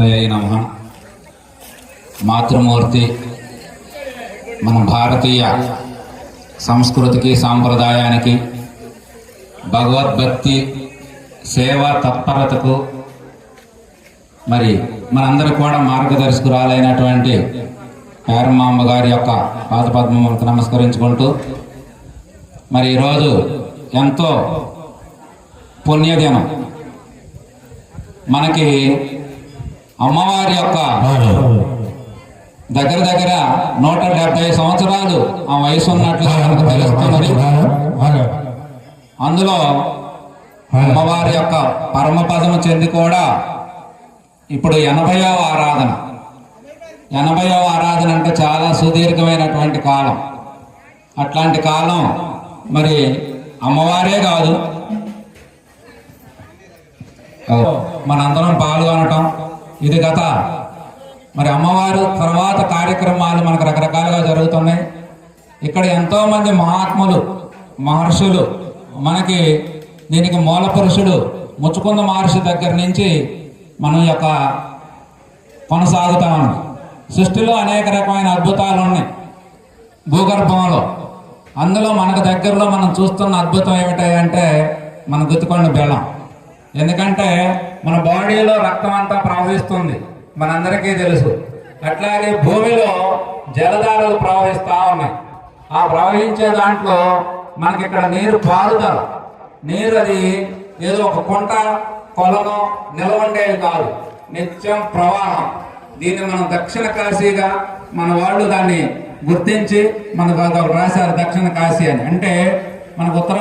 తయై నమః. మాతృమూర్తి మన భారతీయ సంస్కృతికి సాంప్రదాయానికి భగవద్భక్తి సేవా తత్పరతకు మరి మనందరూ కూడా మార్గదర్శకురాలైనటువంటి పేరమాంబ గారి యొక్క పాదపద్మములకు నమస్కరించుకుంటూ మరి ఈరోజు ఎంతో పుణ్యదినం. మనకి అమ్మవారి యొక్క దగ్గర దగ్గర 170 సంవత్సరాలు ఆ వయసు ఉన్నట్లు మనకు తెలుస్తున్నది. అందులో అమ్మవారి యొక్క పరమపదము చెంది కూడా ఇప్పుడు 80వ ఆరాధన. 80వ ఆరాధన అంటే చాలా సుదీర్ఘమైనటువంటి కాలం. అట్లాంటి కాలం మరి అమ్మవారే కాదు, మనందరం పాల్గొనటం ఇది గత. మరి అమ్మవారు తర్వాత కార్యక్రమాలు మనకు రకరకాలుగా జరుగుతున్నాయి. ఇక్కడ ఎంతోమంది మహాత్ములు మహర్షులు మనకి దీనికి మూల పురుషుడు ముచ్చుకుంద మహర్షి దగ్గర నుంచి మనం యొక్క కొనసాగుతా ఉంది. సృష్టిలో అనేక రకమైన అద్భుతాలు ఉన్నాయి భూగర్భంలో. అందులో మనకు దగ్గరలో మనం చూస్తున్న అద్భుతం ఏమిటంటే మన గుత్తికొండ బెల్లం. ఎందుకంటే మన బాడీలో రక్తం అంతా ప్రవహిస్తుంది, మనందరికీ తెలుసు. అట్లాగే భూమిలో జలధారలు ప్రవహిస్తూ ఉన్నాయి. ఆ ప్రవహించే దాంట్లో మనకి ఇక్కడ నీరు పారుదల. నీరు అది ఏదో ఒక కుంట కొలను నిలవండేది కాదు, నిత్యం ప్రవాహం. దీన్ని మనం దక్షిణ కాశీగా మన వాళ్ళు దాన్ని గుర్తించి మనకు రాశారు దక్షిణ కాశీ అని. అంటే మనకు ఉత్తర